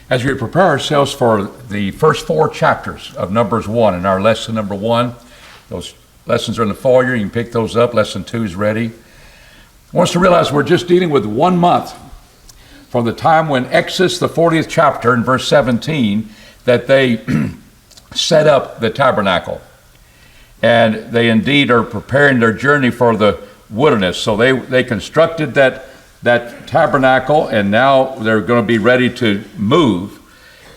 As we prepare ourselves for the first 4 chapters of Numbers 1 in our lesson number 1, those lessons are in the foyer. You can pick those up. Lesson 2 is ready. I want us to realize we're just dealing with 1 month from the time when Exodus, the 40th chapter in verse 17, that they set up the tabernacle. And they indeed are preparing their journey for the wilderness. So they constructed that tabernacle, and now they're going to be ready to move.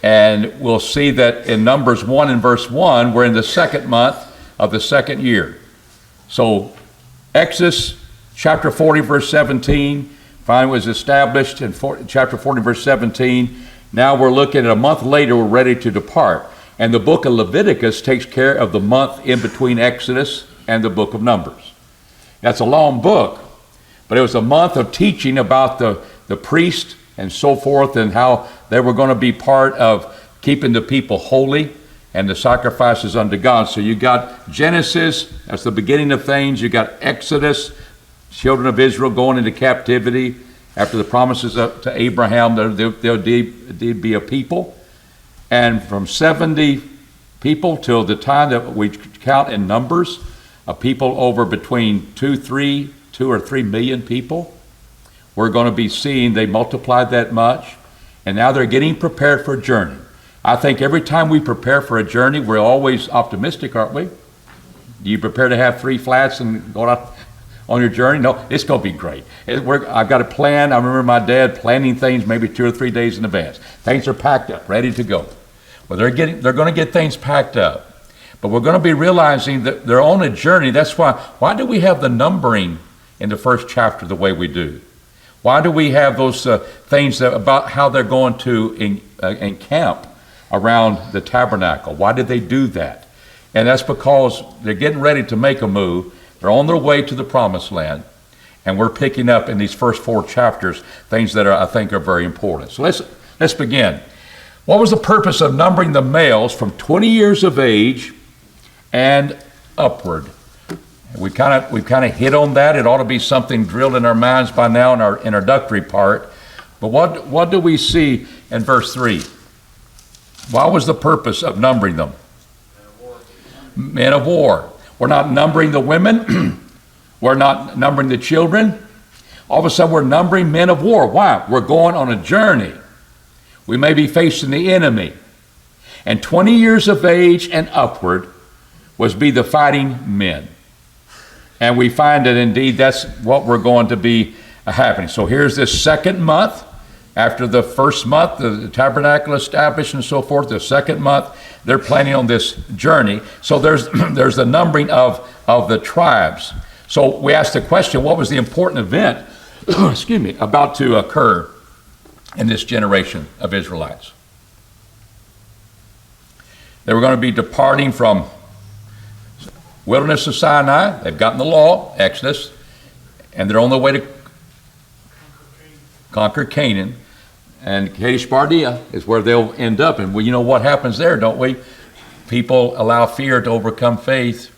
And we'll see that in Numbers 1 and verse 1, we're in the 2nd month of the 2nd year. So Exodus chapter 40 verse 17 finally was established in chapter 40 verse 17. Now we're looking at a month later, we're ready to depart. And the book of Leviticus takes care of the month in between Exodus and the book of Numbers. That's a long book, but it was a month of teaching about the priest and so forth, and how they were going to be part of keeping the people holy and the sacrifices unto God. So you got Genesis, that's the beginning of things. You got Exodus, children of Israel going into captivity after the promises to Abraham that there'll be a people. And from 70 people till the time that we count in Numbers, a people over between 2 or 3 million people. We're going to be seeing they multiplied that much, and now they're getting prepared for a journey. I think every time we prepare for a journey, we're always optimistic, aren't we? Do you prepare to have 3 flats and go out on your journey? No, it's going to be great. I've got a plan. I remember my dad planning things maybe 2 or 3 days in advance. Things are packed up, ready to go. Well, they're going to get things packed up. But we're going to be realizing that they're on a journey. That's why do we have the numbering in the first chapter the way we do? Why do we have those things about how they're going to encamp around the tabernacle? Why did they do that? And that's because they're getting ready to make a move. They're on their way to the promised land. And we're picking up in these first 4 chapters things that I think are very important. So let's begin. What was the purpose of numbering the males from 20 years of age and upward? We've kind of hit on that. It ought to be something drilled in our minds by now in our introductory part. But what do we see in verse 3? What was the purpose of numbering them? Men of war. We're not numbering the women. We're not numbering the children. All of a sudden we're numbering men of war. Why? We're going on a journey. We may be facing the enemy. And 20 years of age and upward was be the fighting men. And we find that indeed that's what we're going to be happening. So here's this 2nd month. After the 1st month, the tabernacle established and so forth, the 2nd month, they're planning on this journey. So there's the numbering of the tribes. So we asked the question, what was the important event, about to occur in this generation of Israelites? They were going to be departing from wilderness of Sinai. They've gotten the law, Exodus, and they're on their way to conquer Canaan. And Kadesh Barnea is where they'll end up. And you know what happens there, don't we? People allow fear to overcome faith,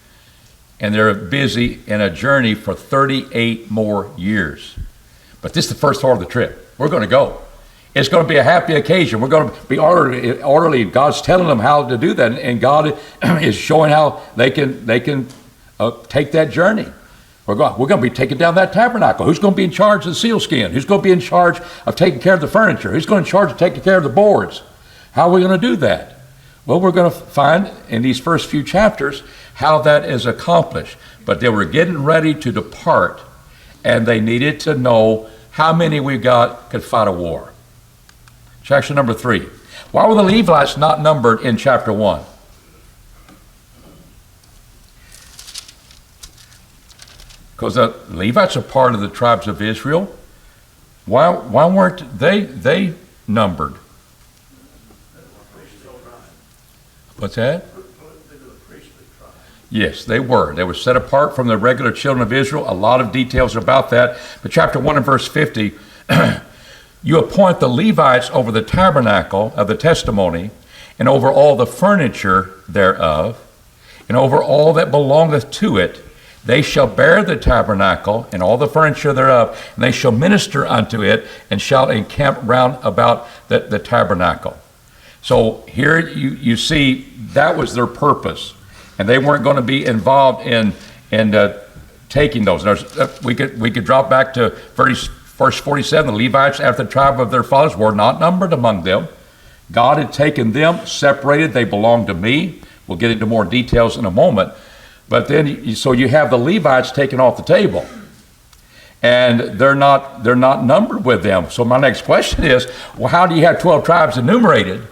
and they're busy in a journey for 38 more years. But this is the first part of the trip. We're going to go. It's going to be a happy occasion. We're going to be orderly. God's telling them how to do that, and God is showing how they can take that journey. We're going to be taking down that tabernacle. Who's going to be in charge of the sealskin? Who's going to be in charge of taking care of the furniture? Who's going to be in charge of taking care of the boards? How are we going to do that? Well, we're going to find in these first few chapters how that is accomplished. But they were getting ready to depart, and they needed to know how many we got could fight a war. Chapter number 3. Why were the Levites not numbered in chapter 1? Because the Levites are part of the tribes of Israel. Why weren't they numbered? What's that? Yes, they were. They were set apart from the regular children of Israel. A lot of details about that. But chapter 1 and verse 50, you appoint the Levites over the tabernacle of the testimony, and over all the furniture thereof, and over all that belongeth to it. They shall bear the tabernacle and all the furniture thereof, and they shall minister unto it, and shall encamp round about the tabernacle. So here you see that was their purpose, and they weren't going to be involved in taking those. We could drop back to verse 47. The Levites, after the tribe of their fathers, were not numbered among them. God had taken them, separated. They belonged to me. We'll get into more details in a moment. But then, so you have the Levites taken off the table, and they're not numbered with them. So my next question is, well, how do you have 12 tribes enumerated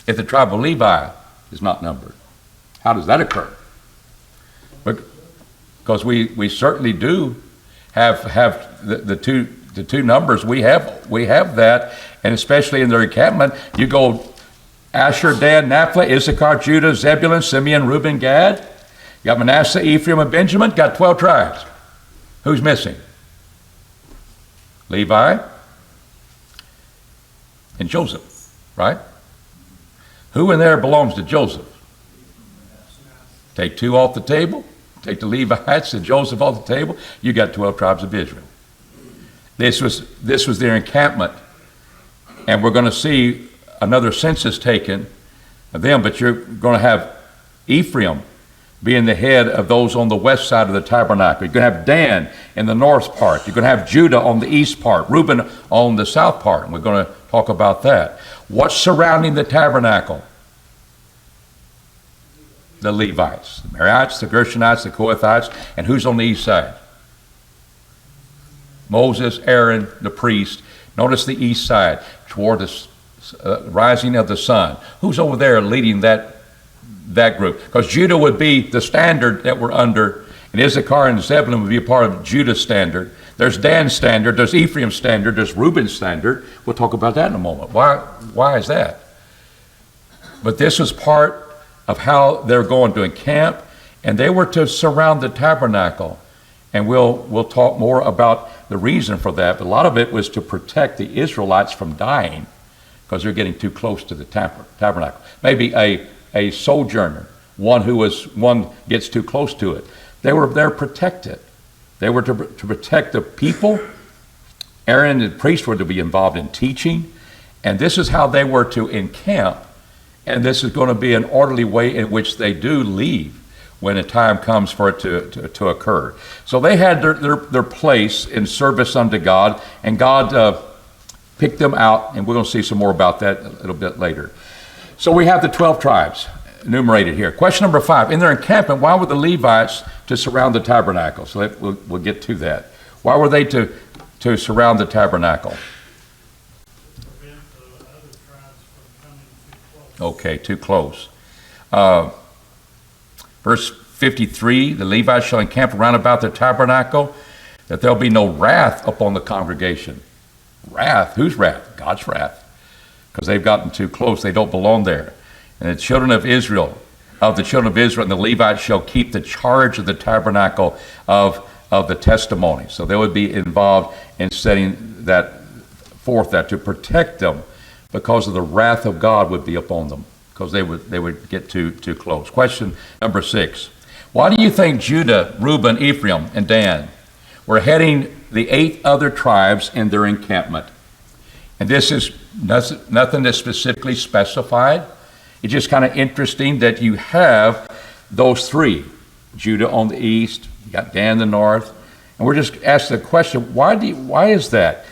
if the tribe of Levi is not numbered? How does that occur? Because we certainly do have the two numbers. We have that, and especially in their encampment, you go Asher, Dan, Naphtali, Issachar, Judah, Zebulun, Simeon, Reuben, Gad. You got Manasseh, Ephraim, and Benjamin. Got 12 tribes. Who's missing? Levi and Joseph, right? Who in there belongs to Joseph? Take 2 off the table. Take the Levites and Joseph off the table. You got 12 tribes of Israel. This was their encampment, and we're going to see another census taken of them, but you're going to have Ephraim being the head of those on the west side of the tabernacle. You're going to have Dan in the north part. You're going to have Judah on the east part, Reuben on the south part, and we're going to talk about that. What's surrounding the tabernacle? The Levites, the Merarites, the Gershonites, the Kohathites, and who's on the east side? Moses, Aaron, the priest. Notice the east side, toward the rising of the sun. Who's over there leading that group? Because Judah would be the standard that we're under, and Issachar and Zebulun would be a part of Judah's standard. There's Dan's standard, there's Ephraim's standard, there's Reuben's standard. We'll talk about that in a moment. Why is that? But this was part of how they're going to encamp, and they were to surround the tabernacle. And we'll talk more about the reason for that. But a lot of it was to protect the Israelites from dying because they're getting too close to the tabernacle. Maybe a sojourner, one gets too close to it. They're protected. They were to protect the people. Aaron and the priests were to be involved in teaching, and this is how they were to encamp. And this is going to be an orderly way in which they do leave when the time comes for it to occur. So they had their place in service unto God, and God picked them out, and we're going to see some more about that a little bit later. So we have the 12 tribes enumerated here. Question number 5. In their encampment, why were the Levites to surround the tabernacle? So we'll get to that. Why were they to surround the tabernacle? Okay, too close. Verse 53, the Levites shall encamp round about the tabernacle, that there'll be no wrath upon the congregation. Wrath? Whose wrath? God's wrath. Because they've gotten too close. They don't belong there. And the children of Israel, and the Levites shall keep the charge of the tabernacle of the testimony. So they would be involved in setting that forth, that to protect them, because of the wrath of God would be upon them, because they would get too close. Question number 6. Why do you think Judah, Reuben, Ephraim, and Dan were heading the 8 other tribes in their encampment? And this is nothing that's specifically specified. It's just kind of interesting that you have those 3. Judah on the east, you got Dan in the north. And we're just asking the question, why is that?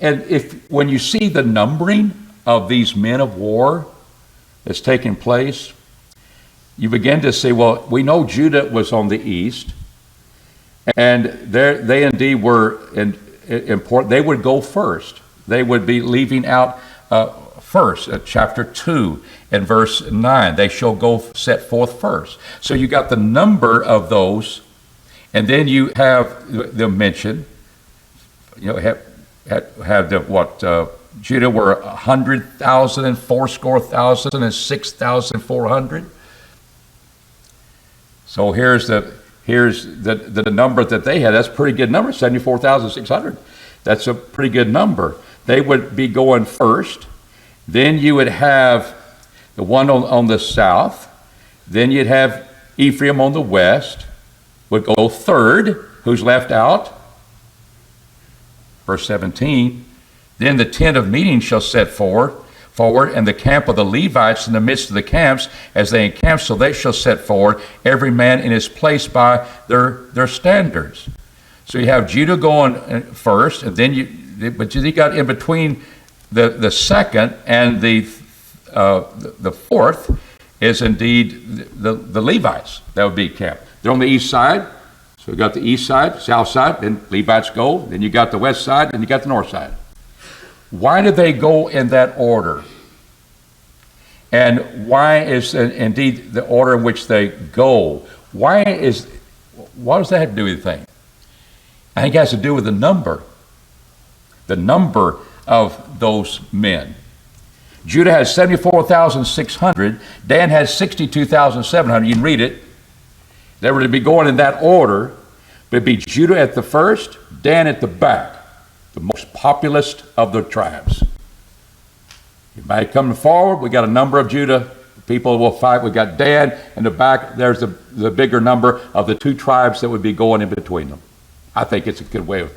And when you see the numbering of these men of war that's taking place, you begin to see, well, we know Judah was on the east, and they indeed were important. They would go first. They would be leaving out first. Chapter 2 and verse 9, they shall go set forth first. So you got the number of those, and then you have them mentioned. Have the what? Judah were 100,000 and 4,000 and 6,400. So here's the number that they had. That's a pretty good number, 74,600. That's a pretty good number. They would be going first. Then you would have the one on the south. Then you'd have Ephraim on the west would go third. Who's left out? Verse 17. Then the tent of meeting shall set forth forward, and the camp of the Levites in the midst of the camps, as they encamp, so they shall set forward, every man in his place by their standards. So you have Judah going first, and then but you got in between the second and the fourth is indeed the Levites that would be camped. They're on the east side, so you got the east side, south side, then Levites go, then you got the west side, and you got the north side. Why did they go in that order? And why is indeed the order in which they go? What does that have to do with anything? I think it has to do with the number of those men. Judah has 74,600. Dan has 62,700. You can read it. They were to be going in that order, but it'd be Judah at the first, Dan at the back, the most populous of the tribes. Everybody coming forward, we got a number of Judah people will fight. We got Dan in the back. There's the bigger number of the two tribes that would be going in between them. I think it's a good way of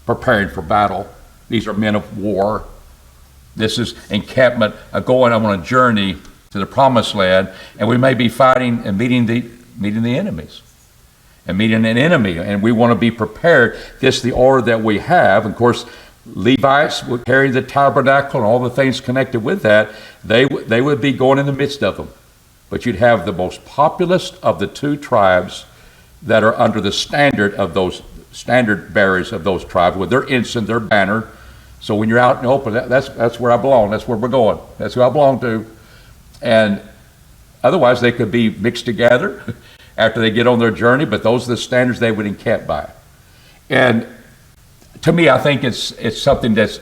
preparing for battle. These are men of war. This is encampment, going on a journey to the promised land, and we may be fighting and meeting the enemies and meeting an enemy, and we want to be prepared. This is the order that we have. Of course, Levites would carry the tabernacle and all the things connected with that. They would be going in the midst of them. But you'd have the most populous of the two tribes that are under the standard of those standard bearers of those tribes with their ensign, their banner. So when you're out in the open, that's where I belong. That's where we're going. That's who I belong to. And otherwise, they could be mixed together after they get on their journey, but those are the standards they would encamp by. And to me, I think it's something that's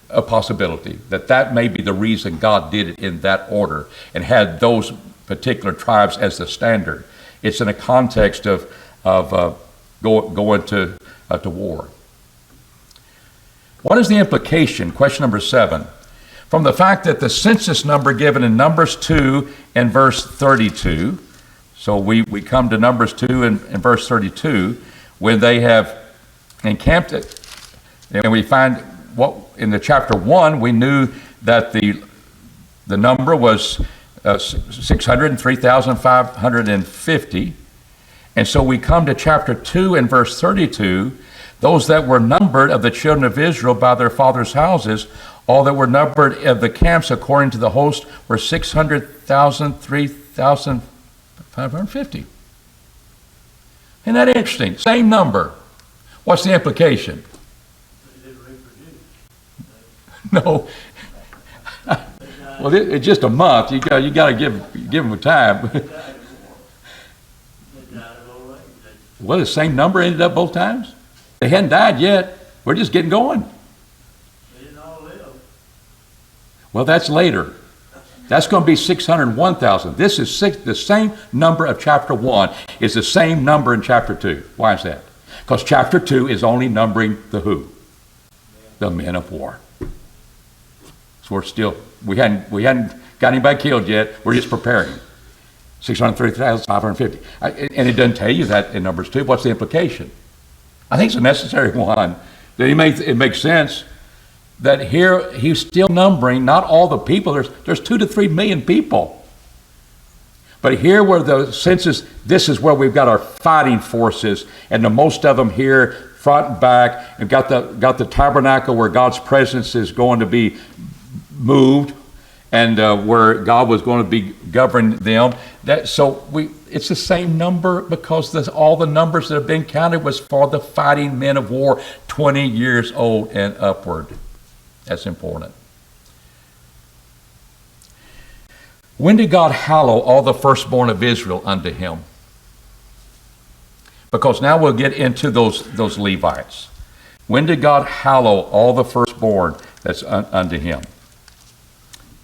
a possibility, that may be the reason God did it in that order and had those particular tribes as the standard. It's in a context of going to war. What is the implication? Question number 7. From the fact that the census number given in Numbers 2 and verse 32, so we come to Numbers 2 and verse 32, when they have encamped it, and we find what in the chapter 1, we knew that the number was 603,550. And so we come to chapter 2 and verse 32, those that were numbered of the children of Israel by their fathers' houses, all that were numbered of the camps according to the host were 600,000, 3,550. Isn't that interesting? Same number. What's the implication? No. Well, it's just a month. You got to give them a time. Well, the same number ended up both times. They hadn't died yet. We're just getting going. They didn't all live. Well, that's later. That's going to be 601,000. This is the same number of chapter 1 is the same number in chapter 2. Why is that? Because chapter 2 is only numbering the who? The men of war. So we hadn't got anybody killed yet. We're just preparing. 603,550. And it doesn't tell you that in Numbers 2. What's the implication? I think it's a necessary one. It makes sense that here he's still numbering not all the people. There's 2 to 3 million people. But here where the census, this is where we've got our fighting forces, and the most of them here, front and back, and got the tabernacle where God's presence is going to be moved, and where God was going to be governing them. It's the same number because all the numbers that have been counted was for the fighting men of war, 20 years old and upward. That's important. When did God hallow all the firstborn of Israel unto him? Because now we'll get into those Levites. When did God hallow all the firstborn that's unto him?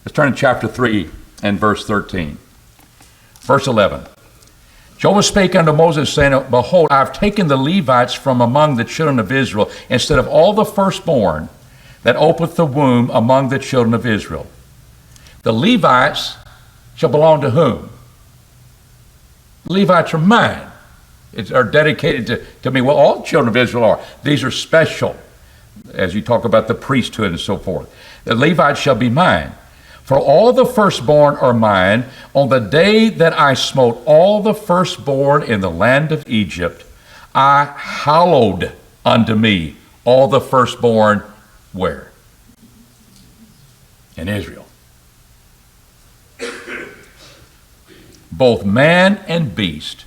Let's turn to chapter 3 and verse 13. Verse 11. Jehovah spake unto Moses, saying, Behold, I have taken the Levites from among the children of Israel, instead of all the firstborn that openeth the womb among the children of Israel. The Levites shall belong to whom? The Levites are mine. Are dedicated to me. Well, all children of Israel are. These are special, as you talk about the priesthood and so forth. The Levites shall be mine. For all the firstborn are mine. On the day that I smote all the firstborn in the land of Egypt, I hallowed unto me all the firstborn where? In Israel. Both man and beast,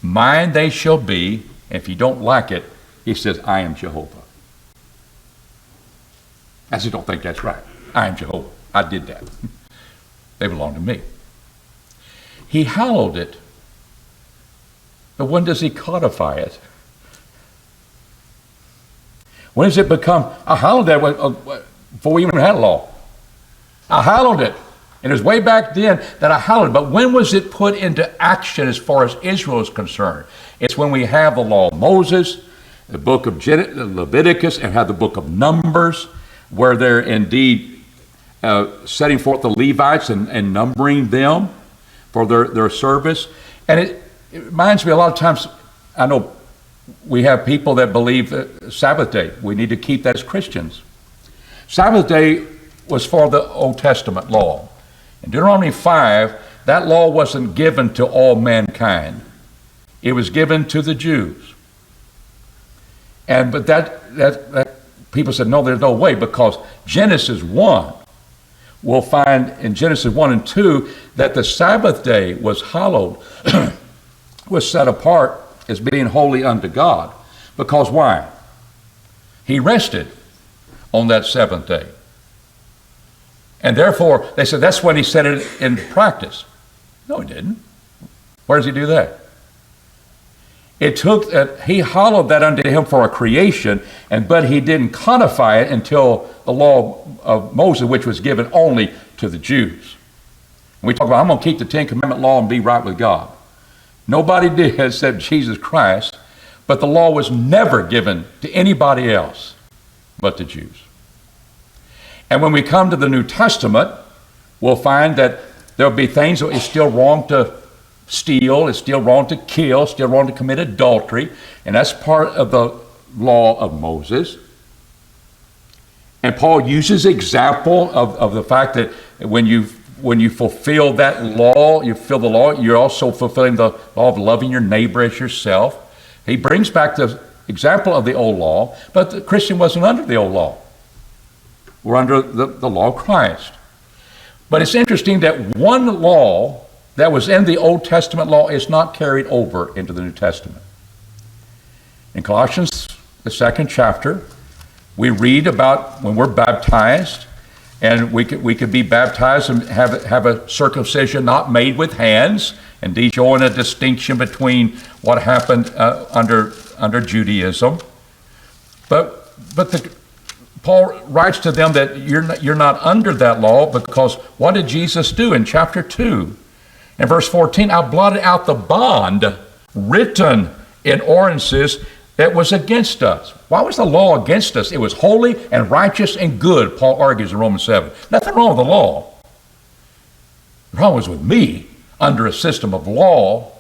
mine they shall be. If you don't like it, he says, I am Jehovah. I just don't think that's right. I am Jehovah. I did that. They belong to me. He hallowed it. But when does he codify it? When does it become, I hallowed that before we even had a law. I hallowed it. And it was way back then that I hallowed it. But when was it put into action as far as Israel is concerned? It's when we have the law of Moses, the book of Leviticus, and have the book of Numbers, where they're indeed setting forth the Levites and numbering them for their service. And it reminds me a lot of times, I know we have people that believe Sabbath day. We need to keep that as Christians. Sabbath day was for the Old Testament law. In Deuteronomy 5, that law wasn't given to all mankind. It was given to the Jews. But that people said, no, there's no way, because Genesis 1, we'll find in Genesis 1 and 2 that the Sabbath day was hallowed, was set apart as being holy unto God. Because why? He rested on that seventh day. And therefore, they said that's when he set it in practice. No, he didn't. Where does he do that? It took, he hallowed that unto him for a creation, but he didn't codify it until the law of Moses, which was given only to the Jews. And we talk about, I'm going to keep the Ten Commandment law and be right with God. Nobody did except Jesus Christ, but the law was never given to anybody else but the Jews. And when we come to the New Testament, we'll find that there'll be things that it's still wrong to steal, it's still wrong to kill, still wrong to commit adultery, and that's part of the law of Moses. And Paul uses example of the fact that when you fulfill that law, you fulfill the law, you're also fulfilling the law of loving your neighbor as yourself. He brings back the example of the old law, but the Christian wasn't under the old law. We're under the law of Christ. But it's interesting that one law that was in the Old Testament law is not carried over into the New Testament. In Colossians, the 2nd chapter, we read about when we're baptized, and we could be baptized and have a circumcision not made with hands, indeed showing a distinction between what happened under Judaism. But Paul writes to them that you're not under that law, because what did Jesus do in chapter 2? In verse 14, I blotted out the bond written in ordinances that was against us. Why was the law against us? It was holy and righteous and good, Paul argues in Romans 7. Nothing wrong with the law. The problem was with me under a system of law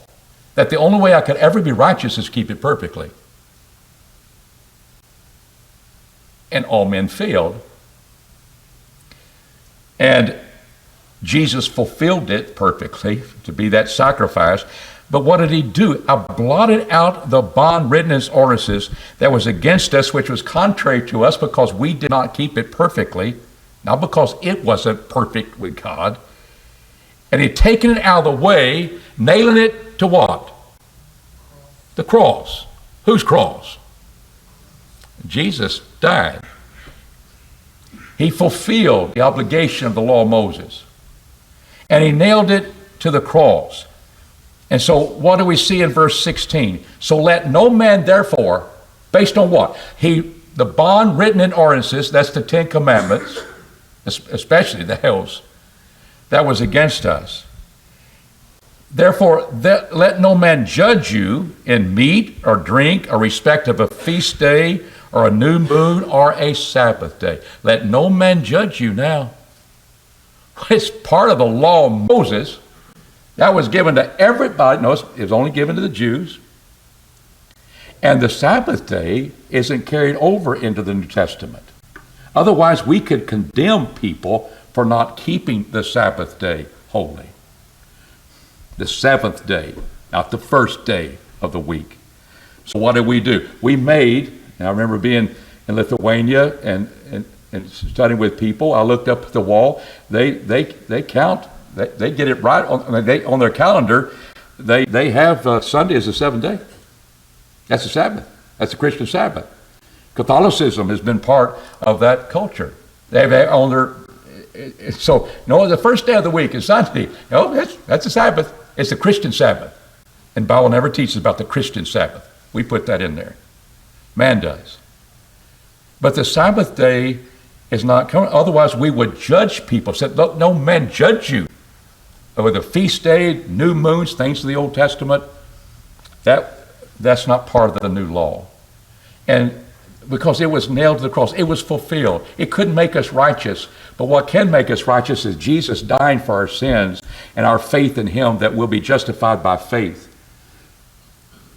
that the only way I could ever be righteous is keep it perfectly. And all men failed. And Jesus fulfilled it perfectly to be that sacrifice. But what did he do? I blotted out the bond written in ordinances that was against us, which was contrary to us, because we did not keep it perfectly, not because it wasn't perfect with God. And he'd taken it out of the way, nailing it to what? The cross. Whose cross? Jesus died. He fulfilled the obligation of the law of Moses. And he nailed it to the cross. And so what do we see in verse 16? So let no man therefore, based on what? The bond written in ordinances, that's the 10 Commandments, especially those, that was against us. Therefore, let no man judge you in meat or drink or respect of a feast day or a new moon or a Sabbath day. Let no man judge you now. It's part of the law of Moses that was given to everybody. Notice it was only given to the Jews. And the Sabbath day isn't carried over into the New Testament. Otherwise, we could condemn people for not keeping the Sabbath day holy. The seventh day, not the first day of the week. So what did we do? We made, and I remember being in Lithuania and studying with people. I looked up at the wall. They count. They get it right on their calendar. They have Sunday as the seventh day. That's the Sabbath. That's the Christian Sabbath. Catholicism has been part of that culture. They have on their so no, the first day of the week is Sunday. No, that's the Sabbath. It's the Christian Sabbath. And the Bible never teaches about the Christian Sabbath. We put that in there. Man does. But the Sabbath day is not coming. Otherwise, we would judge people. Said, no man judge you. With a feast day, new moons, things of the Old Testament, that's not part of the new law. And because it was nailed to the cross, it was fulfilled. It couldn't make us righteous. But what can make us righteous is Jesus dying for our sins and our faith in him, that we'll be justified by faith,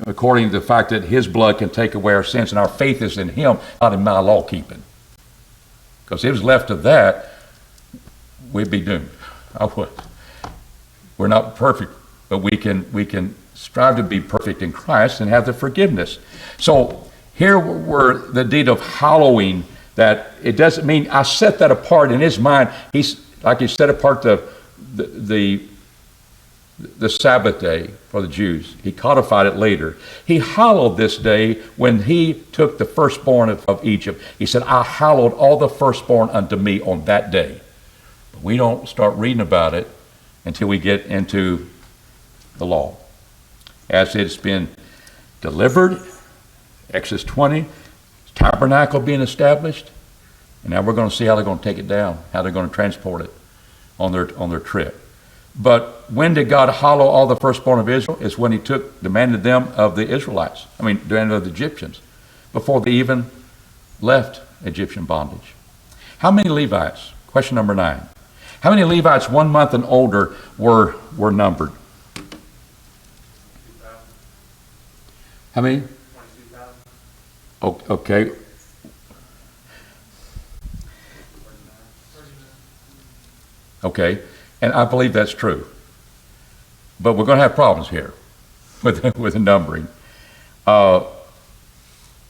according to the fact that his blood can take away our sins, and our faith is in him, not in my law keeping. Because if it was left to that, we'd be doomed. I would. We're not perfect, but we can strive to be perfect in Christ and have the forgiveness. So here we're the deed of hallowing. That it doesn't mean I set that apart in his mind. He's like he set apart the Sabbath day for the Jews. He codified it later. He hallowed this day when he took the firstborn of Egypt. He said, I hallowed all the firstborn unto me on that day. But we don't start reading about it until we get into the law. As it's been delivered, Exodus 20, tabernacle being established, and now we're going to see how they're going to take it down, how they're going to transport it on their trip. But when did God hallow all the firstborn of Israel? Is when he demanded them of the Israelites. Demanded of the Egyptians, before they even left Egyptian bondage. How many Levites? Question number 9. How many Levites 1 month and older were numbered? 2,000. How many? 22,000. Okay. Okay, and I believe that's true. But we're going to have problems here with the numbering.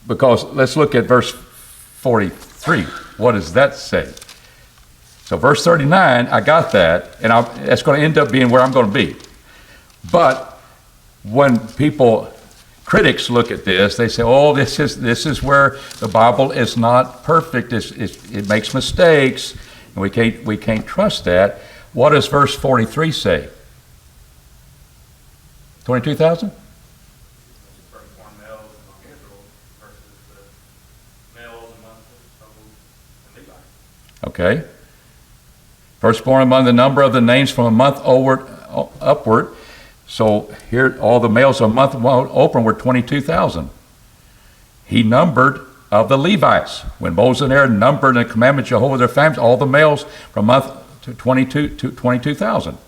Because let's look at verse 43. What does that say? So verse 39, I got that, and that's going to end up being where I'm going to be. But when critics look at this, they say, oh, this is where the Bible is not perfect. It makes mistakes, and we can't trust that. What does verse 43 say? 22,000? Firstborn males among Israel versus the males among the Levites. Okay. Firstborn among the number of the names from a month upward. So here, all the males of a month open were 22,000. He numbered of the Levites. When Moses and Aaron numbered and commanded Jehovah their families, all the males from a month to 22,000.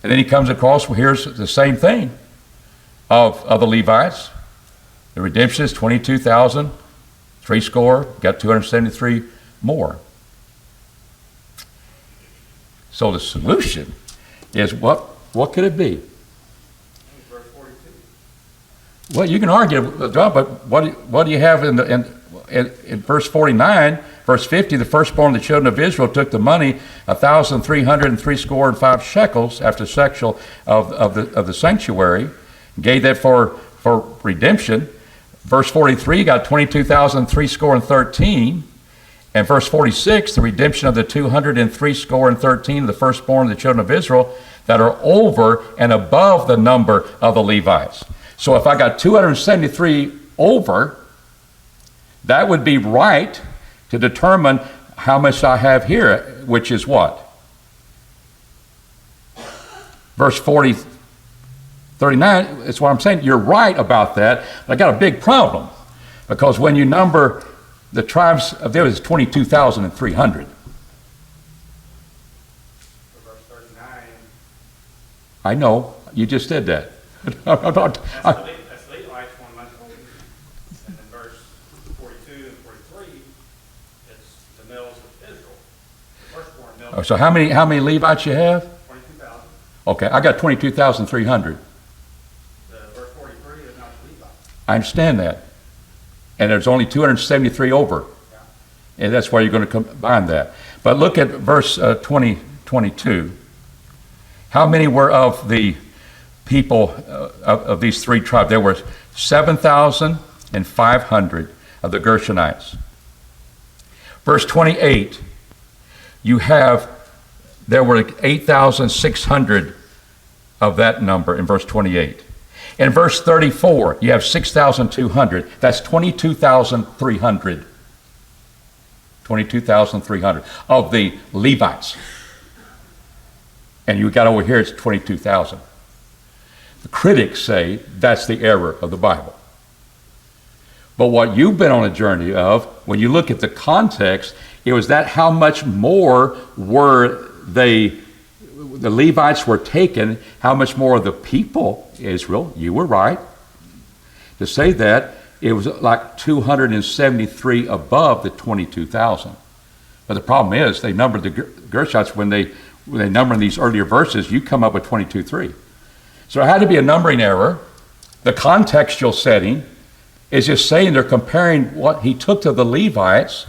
And then he comes across, well, here's the same thing of the Levites. The redemption is 22,000, 70, got 273 more. So the solution is what could it be? Verse 42. Well, you can argue, but what do you have in verse 49, verse 50? The firstborn of the children of Israel took the money, 1,365 shekels after sexual of the sanctuary, gave that for redemption. Verse 43 got 22,313. And verse 46, the redemption of the 213 of the firstborn of the children of Israel that are over and above the number of the Levites. So if I got 273 over, that would be right to determine how much I have here, which is what? Verse 39, that's what I'm saying. You're right about that. But I got a big problem, because when you number the tribes of there is 22,300. Verse 39. I know, you just said that. That's Levites 1 month old. And then verse 42 and 43, it's the males of Israel, the firstborn million. So how many Levites you have? 22,000. Okay, I got 22,300. The verse 43 is not Levi. I understand that. And there's only 273 over. Yeah. And that's why you're going to combine that. But look at verse 22. How many were of the people of these three tribes? There were 7,500 of the Gershonites. Verse 28, there were 8,600 of that number in verse 28. In verse 34, you have 6,200. That's 22,300. 22,300 of the Levites. And you got over here, it's 22,000. The critics say that's the error of the Bible. But what you've been on a journey of, when you look at the context, it was that how much more were the Levites were taken, how much more of the people, Israel, you were right, to say that it was like 273 above the 22,000. But the problem is, they numbered the Gershonites when they number in these earlier verses, you come up with 22.3. So it had to be a numbering error. The contextual setting is just saying they're comparing what he took to the Levites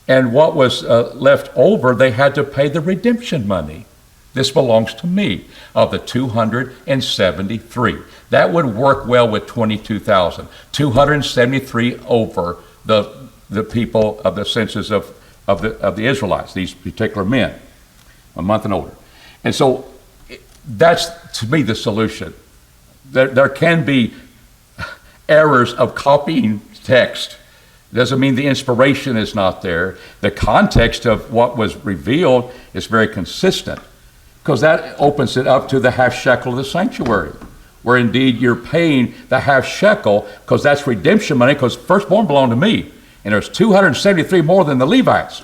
and what was left over, they had to pay the redemption money. This belongs to me, of the 273. That would work well with 22,000. 273 over the people of the census of the Israelites, these particular men, a month and older. And so that's, to me, the solution. There can be errors of copying text. Doesn't mean the inspiration is not there. The context of what was revealed is very consistent, because that opens it up to the half shekel of the sanctuary, where indeed you're paying the half shekel, because that's redemption money, because firstborn belonged to me. And there's 273 more than the Levites.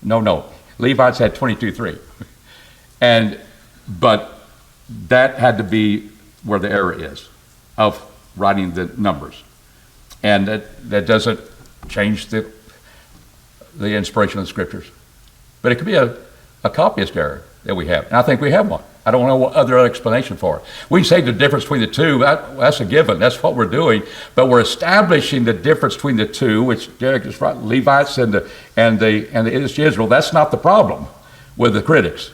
No. Levites had 22.3. But that had to be where the error is of writing the numbers. And that doesn't change the inspiration of the scriptures. But it could be a copyist error that we have. And I think we have one. I don't know what other explanation for it. We can say the difference between the two. That's a given. That's what we're doing. But we're establishing the difference between the two, which Derek is right, Levites and the Israel. That's not the problem with the critics.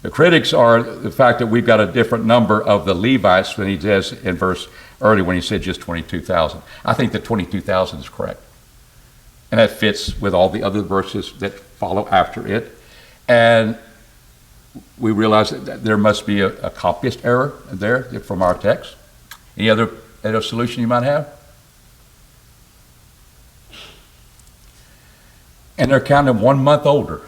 The critics are the fact that we've got a different number of the Levites than he says in verse earlier when he said just 22,000. I think the 22,000 is correct. And that fits with all the other verses that follow after it. And we realize that there must be a copyist error there from our text. Any other solution you might have? And they're counted 1 month older.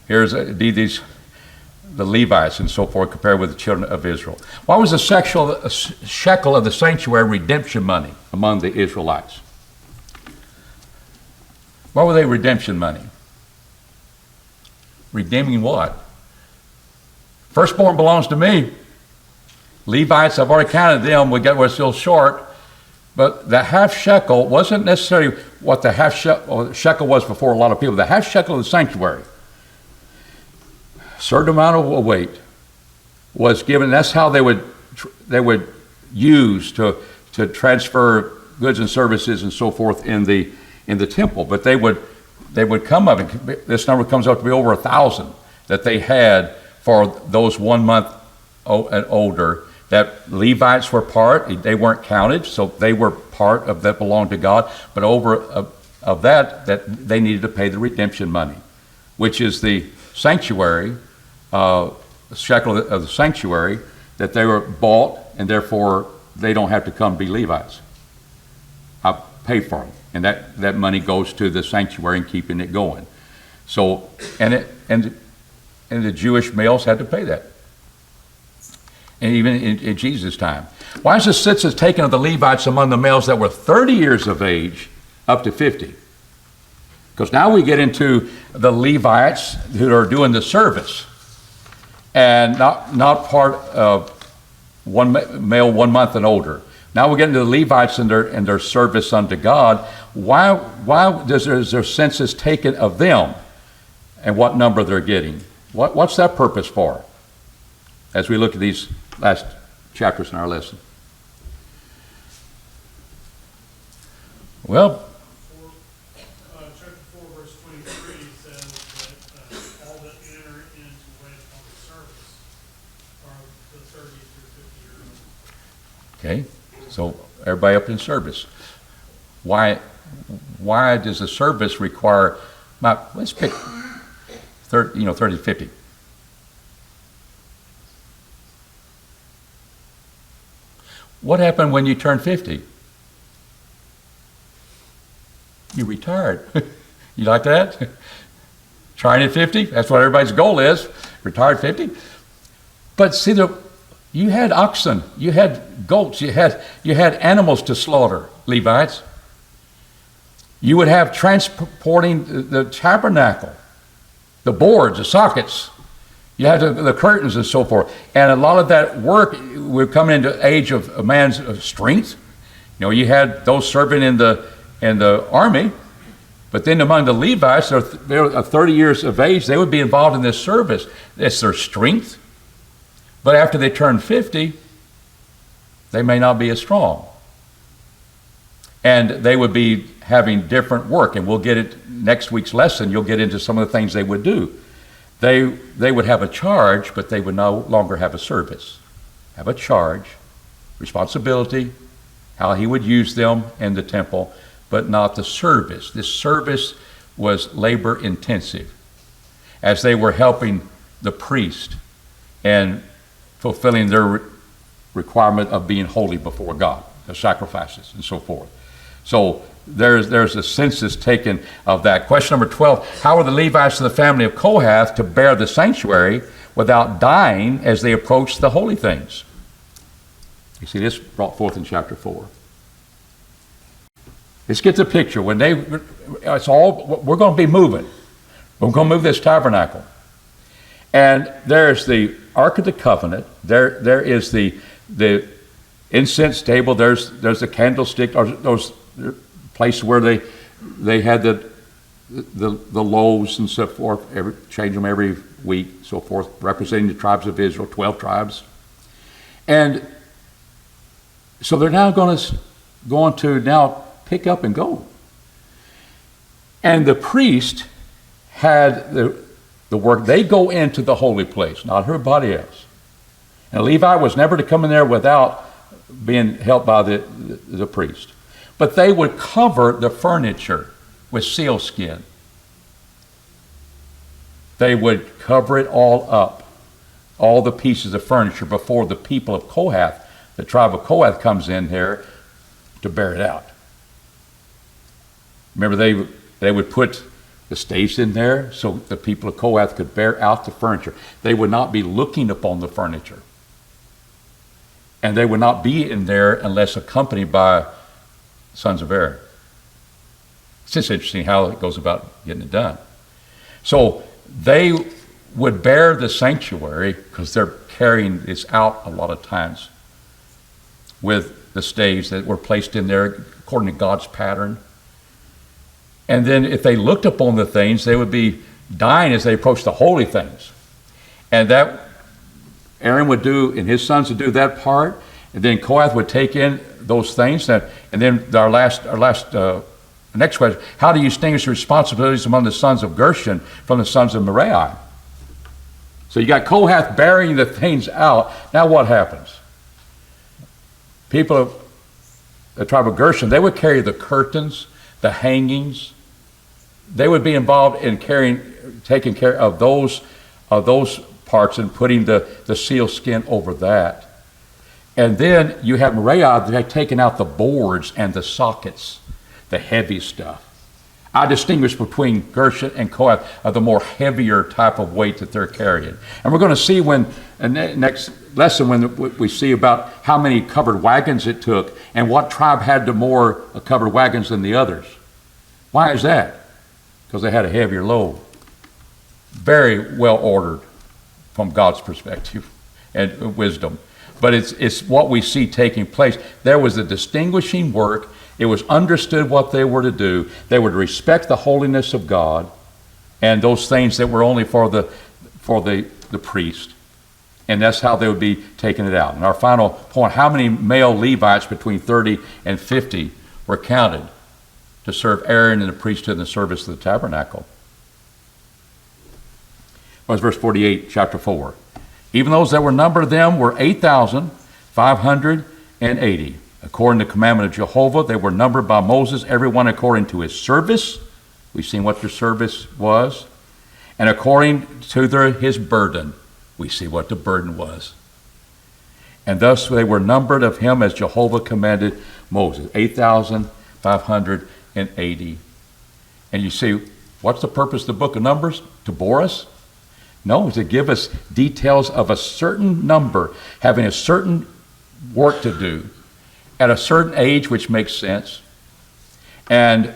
Here's the Levites and so forth compared with the children of Israel. Why was the shekel of the sanctuary redemption money among the Israelites? Why were they redemption money? Redeeming what? Firstborn belongs to me. Levites, I've already counted them. We're still short. But the half shekel wasn't necessarily what the half shekel was before a lot of people. The half shekel of the sanctuary, a certain amount of weight was given. That's how they would use to transfer goods and services and so forth in the temple. But they would come up, and this number comes up to be over 1,000 that they had for those 1 month and older, that Levites were part. They weren't counted, so they were part of that belonged to God. But over of that they needed to pay the redemption money, which is the sanctuary, shekel of the sanctuary, that they were bought, and therefore they don't have to come be Levites. I pay for them, and that money goes to the sanctuary and keeping it going. So and the Jewish males had to pay that. And even in Jesus' time. Why is the census taken of the Levites among the males that were 30 years of age up to 50? Because now we get into the Levites who are doing the service and not part of one male 1 month and older. Now we get into the Levites and their service unto God. Why is there census taken of them? and what number they're getting. What's that purpose for? As we look at these last chapters in our lesson. Well, chapter 4, verse 23 says that all that enter into what is called the service are the 30 through 50 year olds. okay, so everybody up in service. Why does the service require, let's pick 30 to 50. What happened when you turned 50? You retired. You like that? Trying at 50? That's what everybody's goal is. Retired 50. But see, you had oxen, you had goats, you had animals to slaughter, Levites. You would have transporting the tabernacle, the boards, the sockets. You had the curtains and so forth. And a lot of that work, we're coming into age of a man's strength. You had those serving in the army, but then among the Levites, they're 30 years of age, they would be involved in this service. It's their strength. But after they turn 50, they may not be as strong. And they would be having different work, and we'll get it next week's lesson. You'll get into some of the things they would do. They would have a charge, but they would no longer have a service. Have a charge, responsibility, how he would use them in the temple, but not the service. This service was labor intensive as they were helping the priest and fulfilling their requirement of being holy before God, the sacrifices and so forth. So there's a census taken of that. Question number 12, how are the Levites of the family of Kohath to bear the sanctuary without dying as they approach the holy things? You see this brought forth in chapter 4. Let's get the picture. We're going to be moving. We're going to move this tabernacle. And there's the Ark of the Covenant. There is the incense table. There's the candlestick, or those place where they had the loaves and so forth, change them every week, so forth, representing the tribes of Israel, 12 tribes. And so they're now going to now pick up and go. And the priest had the work. They go into the holy place, not everybody else. And Levi was never to come in there without being helped by the priest. But they would cover the furniture with sealskin. They would cover it all up, all the pieces of furniture, before the people of Kohath, the tribe of Kohath, comes in here to bear it out. Remember, they would put the staves in there so the people of Kohath could bear out the furniture. They would not be looking upon the furniture. And they would not be in there unless accompanied by sons of Aaron. It's just interesting how it goes about getting it done. So they would bear the sanctuary, because they're carrying this out a lot of times with the staves that were placed in there according to God's pattern. And then if they looked upon the things, they would be dying as they approached the holy things. And that Aaron would do, and his sons would do that part, and then Kohath would take in those things. And then our next question, how do you distinguish the responsibilities among the sons of Gershon from the sons of Merari? So you got Kohath bearing the things out. Now what happens? People of the tribe of Gershon, they would carry the curtains, the hangings. They would be involved in taking care of those parts and putting the seal skin over that. And then you have Merari, they had taken out the boards and the sockets, the heavy stuff. I distinguish between Gershon and Kohath of the more heavier type of weight that they're carrying. And we're going to see next lesson when we see about how many covered wagons it took and what tribe had the more covered wagons than the others. Why is that? Because they had a heavier load. Very well ordered from God's perspective and wisdom. But it's what we see taking place. There was a distinguishing work. It was understood what they were to do. They would respect the holiness of God, and those things that were only for the priest. And that's how they would be taking it out. And our final point, how many male Levites between 30 and 50 were counted to serve Aaron and the priesthood in the service of the tabernacle? Well, verse 48, chapter 4. Even those that were numbered of them were 8,580. According to the commandment of Jehovah, they were numbered by Moses, everyone according to his service. We've seen what their service was. And according to his burden. We see what the burden was. And thus they were numbered of him as Jehovah commanded Moses, 8,580. And you see, what's the purpose of the book of Numbers? To bore us? No, to give us details of a certain number, having a certain work to do, at a certain age, which makes sense. And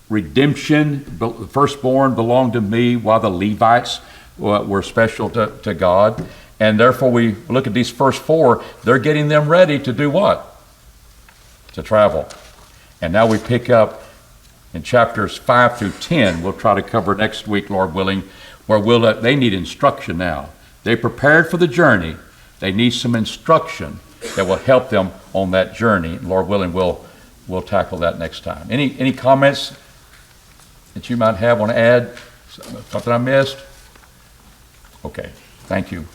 redemption, the firstborn belonged to me, while the Levites were special to God. And therefore we look at these first four, they're getting them ready to do what? To travel. And now we pick up in chapters 5 through 10, we'll try to cover next week, Lord willing, where they need instruction now. They prepared for the journey. They need some instruction that will help them on that journey. Lord willing, we'll tackle that next time. Any comments that you might have, want to add? Something I missed? Okay, thank you.